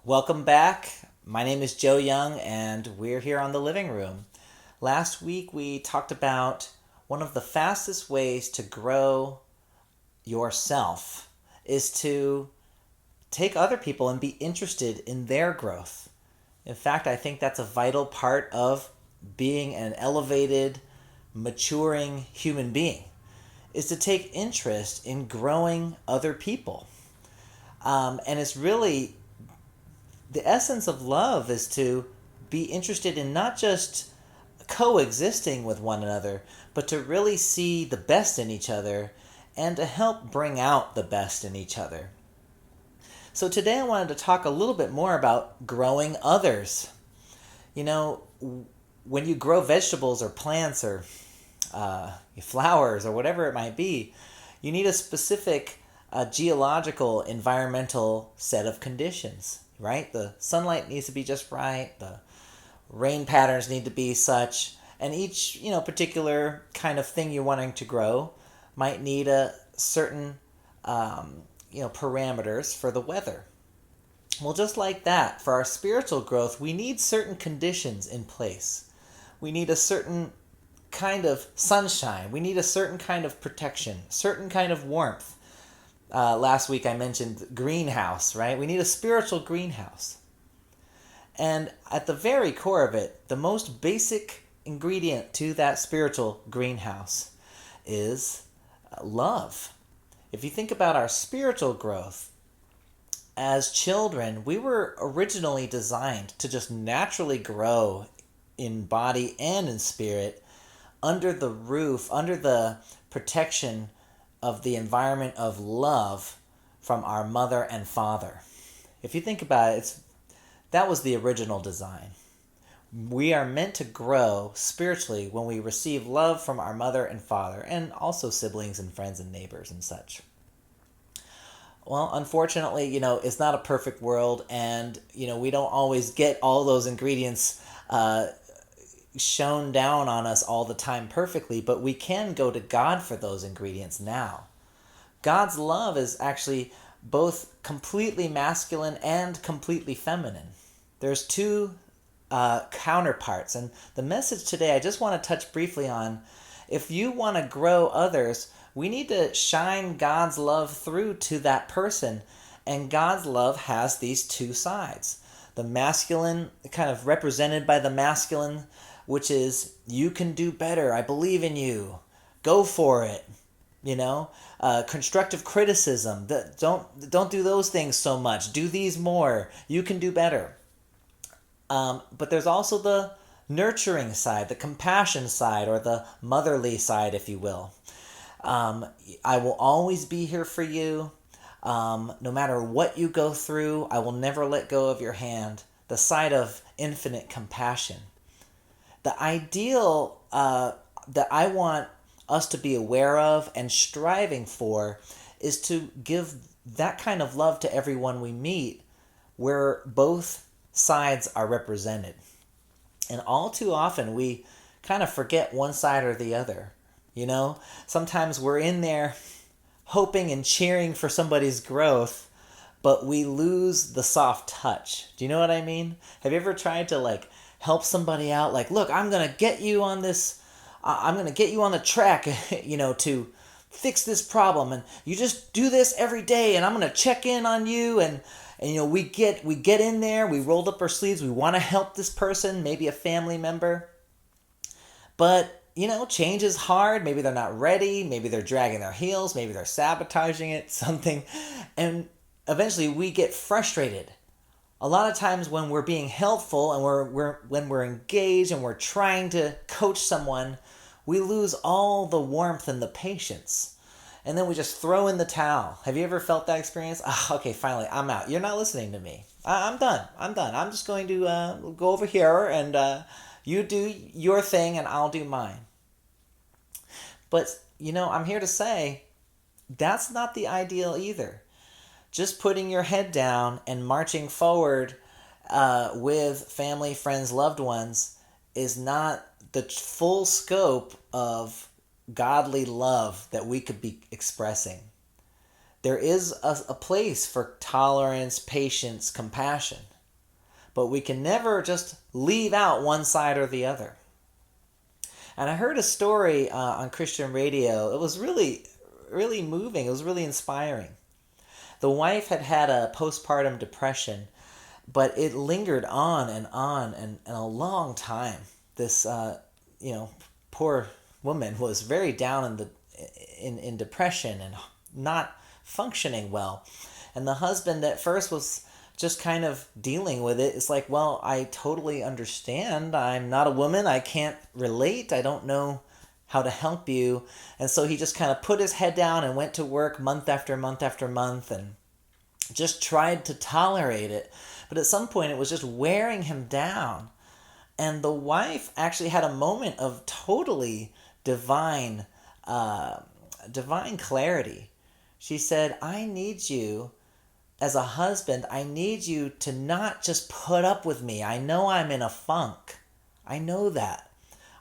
Welcome back. My name is Joe Young, and we're here on the living room. Last week, we talked about one of the fastest ways to grow yourself is to take other people and be interested in their growth. In fact, I think that's a vital part of being an elevated, maturing human being, is to take interest in growing other people. And it's really the essence of love is to be interested in not just coexisting with one another, but to really see the best in each other and to help bring out the best in each other. So today I wanted to talk a little bit more about growing others. You know, when you grow vegetables or plants or flowers or whatever it might be, you need a specific geological, environmental set of conditions, right? The sunlight needs to be just right, the rain patterns need to be such, and each, particular kind of thing you're wanting to grow might need a certain, parameters for the weather. Well, just like that, for our spiritual growth, we need certain conditions in place. We need a certain kind of sunshine. We need a certain kind of protection, certain kind of warmth. Last week I mentioned greenhouse, right? We need a spiritual greenhouse. And at the very core of it, the most basic ingredient to that spiritual greenhouse is love. If you think about our spiritual growth, as children, we were originally designed to just naturally grow in body and in spirit under the roof, under the protection of the environment of love from our mother and father. If you think about it, that was the original design. We are meant to grow spiritually when we receive love from our mother and father, and also siblings and friends and neighbors and such. Well, unfortunately, it's not a perfect world, and, we don't always get all those ingredients shown down on us all the time perfectly, but we can go to God for those ingredients now. God's love is actually both completely masculine and completely feminine. There's two counterparts, and the message today I just want to touch briefly on, if you want to grow others, we need to shine God's love through to that person, and God's love has these two sides. The masculine, kind of represented by the masculine, which is, you can do better, I believe in you, go for it. Constructive criticism, don't do those things so much, do these more, you can do better. But there's also the nurturing side, the compassion side, or the motherly side, if you will. I will always be here for you. No matter what you go through, I will never let go of your hand. The side of infinite compassion. The ideal that I want us to be aware of and striving for is to give that kind of love to everyone we meet where both sides are represented. And all too often we kind of forget one side or the other. Sometimes we're in there hoping and cheering for somebody's growth, but we lose the soft touch. Do you know what I mean? Have you ever tried to help somebody out? Look, I'm going to get you on this, I'm going to get you on the track, to fix this problem. And you just do this every day, and I'm going to check in on you. And we get in there, we rolled up our sleeves, we want to help this person, maybe a family member. But, change is hard. Maybe they're not ready. Maybe they're dragging their heels. Maybe they're sabotaging it, something. And eventually we get frustrated. A lot of times when we're being helpful and when we're engaged and we're trying to coach someone, we lose all the warmth and the patience. And then we just throw in the towel. Have you ever felt that experience? Okay, finally, I'm out. You're not listening to me. I'm done. I'm just going to go over here and you do your thing and I'll do mine. But, I'm here to say that's not the ideal either. Just putting your head down and marching forward with family, friends, loved ones is not the full scope of godly love that we could be expressing. There is a place for tolerance, patience, compassion. but we can never just leave out one side or the other. And I heard a story on Christian radio. It was really, really moving. It was really inspiring. The wife had had a postpartum depression, but it lingered on and a long time. This, poor woman was very down in depression and not functioning well. And the husband at first was just kind of dealing with it. It's like, well, I totally understand. I'm not a woman. I can't relate. I don't know how to help you. And so he just kind of put his head down and went to work month after month after month and just tried to tolerate it. But at some point it was just wearing him down. And the wife actually had a moment of totally divine clarity. She said, I need you, as a husband, I need you to not just put up with me. I know I'm in a funk. I know that.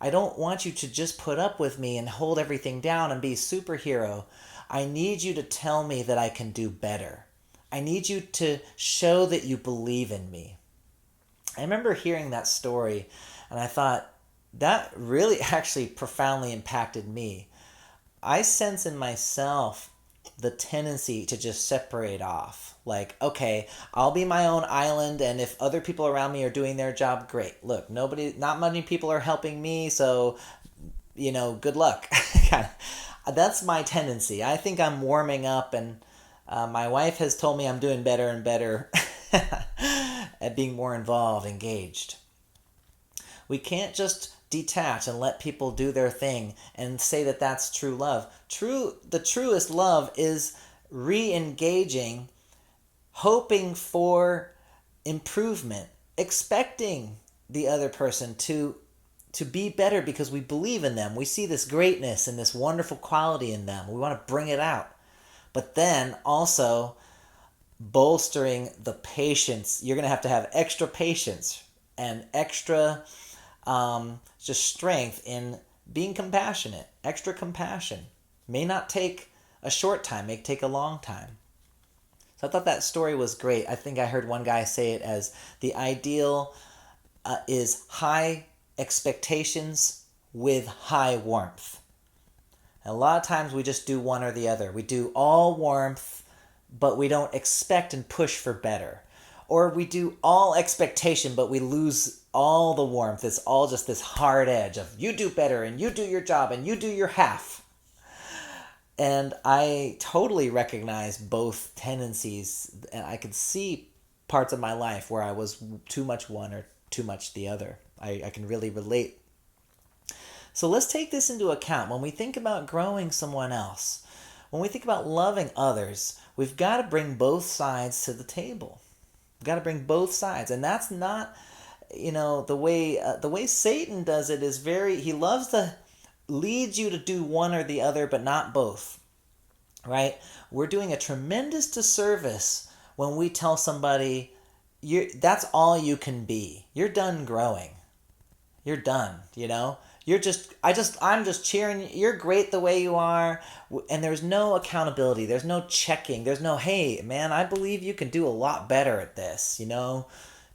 I don't want you to just put up with me and hold everything down and be a superhero. I need you to tell me that I can do better. I need you to show that you believe in me. I remember hearing that story and I thought, that really actually profoundly impacted me. I sense in myself the tendency to just separate off. Like, okay, I'll be my own island, and if other people around me are doing their job, great. Look, not many people are helping me, so, good luck. That's my tendency. I think I'm warming up, and my wife has told me I'm doing better and better at being more involved, engaged. We can't just detach and let people do their thing and say that that's true love. The truest love is re-engaging, hoping for improvement, expecting the other person to be better because we believe in them. We see this greatness and this wonderful quality in them. We want to bring it out. But then also bolstering the patience. You're going to have extra patience and extra just strength in being compassionate. Extra compassion. May not take a short time, may take a long time. So I thought that story was great. I think I heard one guy say it as the ideal is high expectations with high warmth. And a lot of times we just do one or the other. We do all warmth, but we don't expect and push for better. Or we do all expectation, but we lose all the warmth. It's all just this hard edge of you do better and you do your job and you do your half. And I totally recognize both tendencies, and I could see parts of my life where I was too much one or too much the other. I can really relate. So let's take this into account. When we think about growing someone else, when we think about loving others, we've got to bring both sides to the table. We've got to bring both sides. And that's not, the way Satan does it is he loves to lead you to do one or the other, but not both, right? We're doing a tremendous disservice when we tell somebody, that's all you can be. You're done growing. You're done, I'm just cheering. You're great the way you are. And there's no accountability. There's no checking. There's no, hey, man, I believe you can do a lot better at this.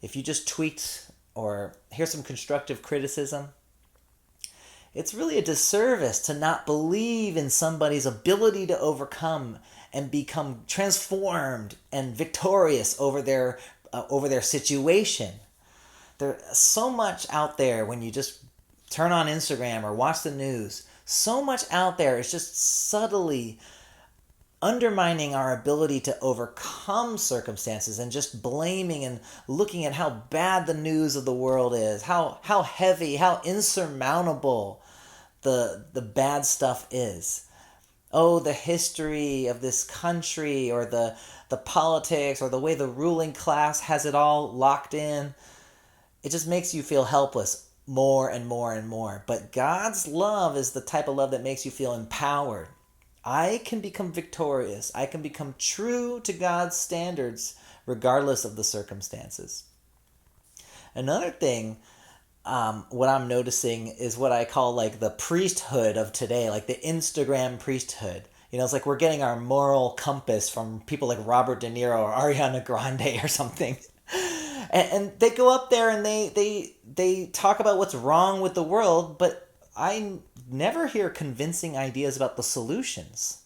If you just tweaked or here's some constructive criticism. It's really a disservice to not believe in somebody's ability to overcome and become transformed and victorious over their situation. There's so much out there when you just turn on Instagram or watch the news. So much out there is just subtly undermining our ability to overcome circumstances and just blaming and looking at how bad the news of the world is, how heavy, how insurmountable the bad stuff is. Oh, the history of this country or the politics or the way the ruling class has it all locked in. It just makes you feel helpless more and more and more. But God's love is the type of love that makes you feel empowered. I can become victorious. I can become true to God's standards regardless of the circumstances. Another thing, what I'm noticing is what I call like the priesthood of today, like the Instagram priesthood. It's like we're getting our moral compass from people like Robert De Niro or Ariana Grande or something. And they go up there and they talk about what's wrong with the world, but I never hear convincing ideas about the solutions.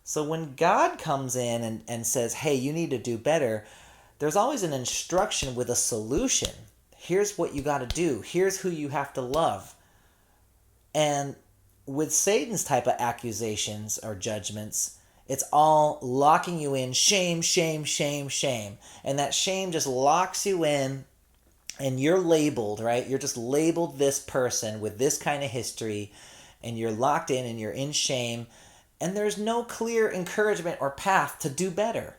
So when God comes in and says, hey, you need to do better, there's always an instruction with a solution. Here's what you got to do. Here's who you have to love. And with Satan's type of accusations or judgments, it's all locking you in shame, shame, shame, shame. And that shame just locks you in, and you're labeled, right? You're just labeled this person with this kind of history, and you're locked in and you're in shame, and there's no clear encouragement or path to do better.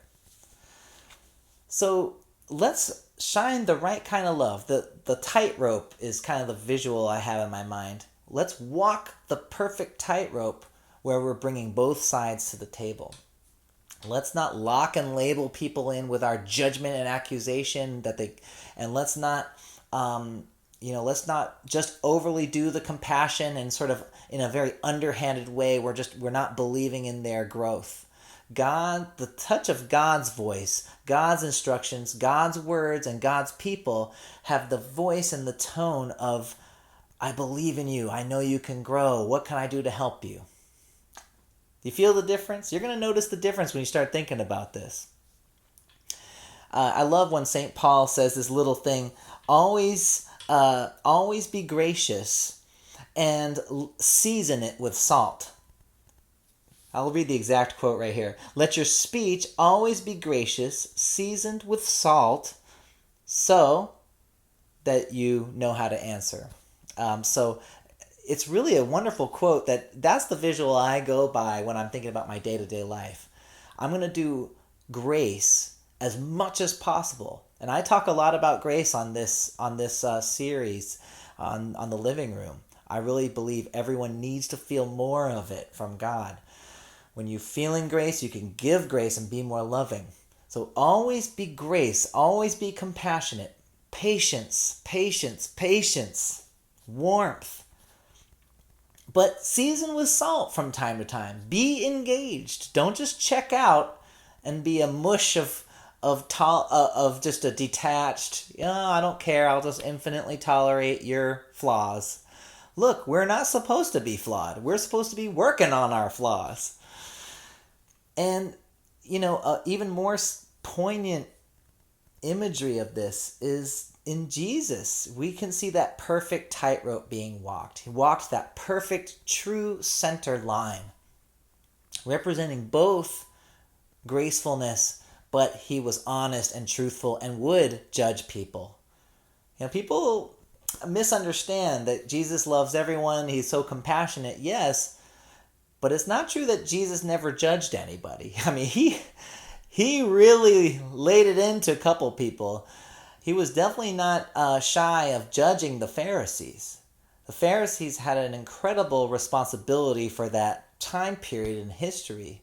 So let's shine the right kind of love. The tightrope is kind of the visual I have in my mind. Let's walk the perfect tightrope where we're bringing both sides to the table. Let's not lock and label people in with our judgment and accusation and let's not let's not just overly do the compassion and sort of in a very underhanded way. We're not believing in their growth. God, the touch of God's voice, God's instructions, God's words, and God's people have the voice and the tone of, I believe in you. I know you can grow. What can I do to help you? Do you feel the difference? You're going to notice the difference when you start thinking about this. I love when St. Paul says this little thing, always be gracious and season it with salt. I'll read the exact quote right here. Let your speech always be gracious, seasoned with salt, so that you know how to answer. So it's really a wonderful quote that's the visual I go by when I'm thinking about my day-to-day life. I'm going to do grace as much as possible. And I talk a lot about grace on this series on the living room. I really believe everyone needs to feel more of it from God. When you're feeling grace, you can give grace and be more loving. So always be grace, always be compassionate, patience, patience, patience, warmth. But season with salt from time to time. Be engaged. Don't just check out and be a mush of just a detached, I don't care, I'll just infinitely tolerate your flaws. Look, we're not supposed to be flawed. We're supposed to be working on our flaws. And, even more poignant imagery of this is in Jesus. We can see that perfect tightrope being walked. He walked that perfect, true center line, representing both gracefulness, but he was honest and truthful and would judge people. People misunderstand that Jesus loves everyone. He's so compassionate, yes, but it's not true that Jesus never judged anybody. I mean, he really laid it into a couple people. He was definitely not shy of judging the Pharisees. The Pharisees had an incredible responsibility for that time period in history.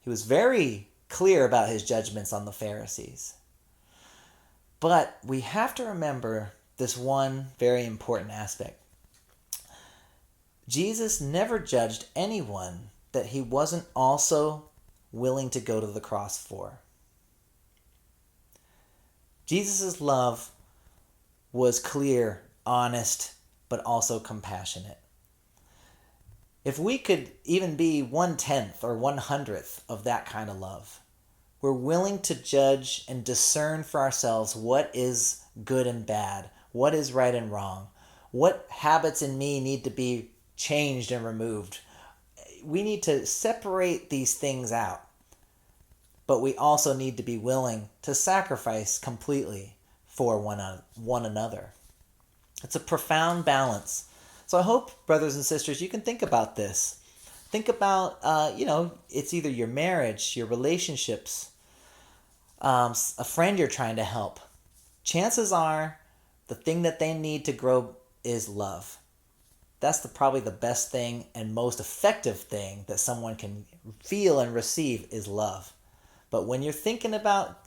He was very clear about his judgments on the Pharisees. But we have to remember this one very important aspect. Jesus never judged anyone that he wasn't also willing to go to the cross for. Jesus' love was clear, honest, but also compassionate. If we could even be 1/10 or 1/100th of that kind of love, we're willing to judge and discern for ourselves what is good and bad, what is right and wrong, what habits in me need to be changed and removed. We need to separate these things out, but we also need to be willing to sacrifice completely for one another. It's a profound balance. So I hope, brothers and sisters, you can think about this. Think about, it's either your marriage, your relationships, a friend you're trying to help. Chances are the thing that they need to grow is love. That's probably the best thing and most effective thing that someone can feel and receive is love. But when you're thinking about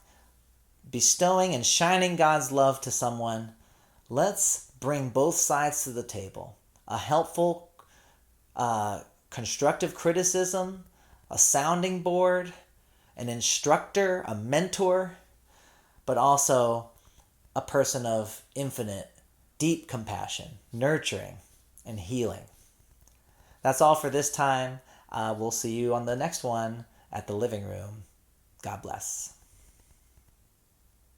bestowing and shining God's love to someone, let's bring both sides to the table. A helpful, constructive criticism, a sounding board, an instructor, a mentor, but also a person of infinite, deep compassion, nurturing, and healing. That's all for this time. We'll see you on the next one at the living room. God bless.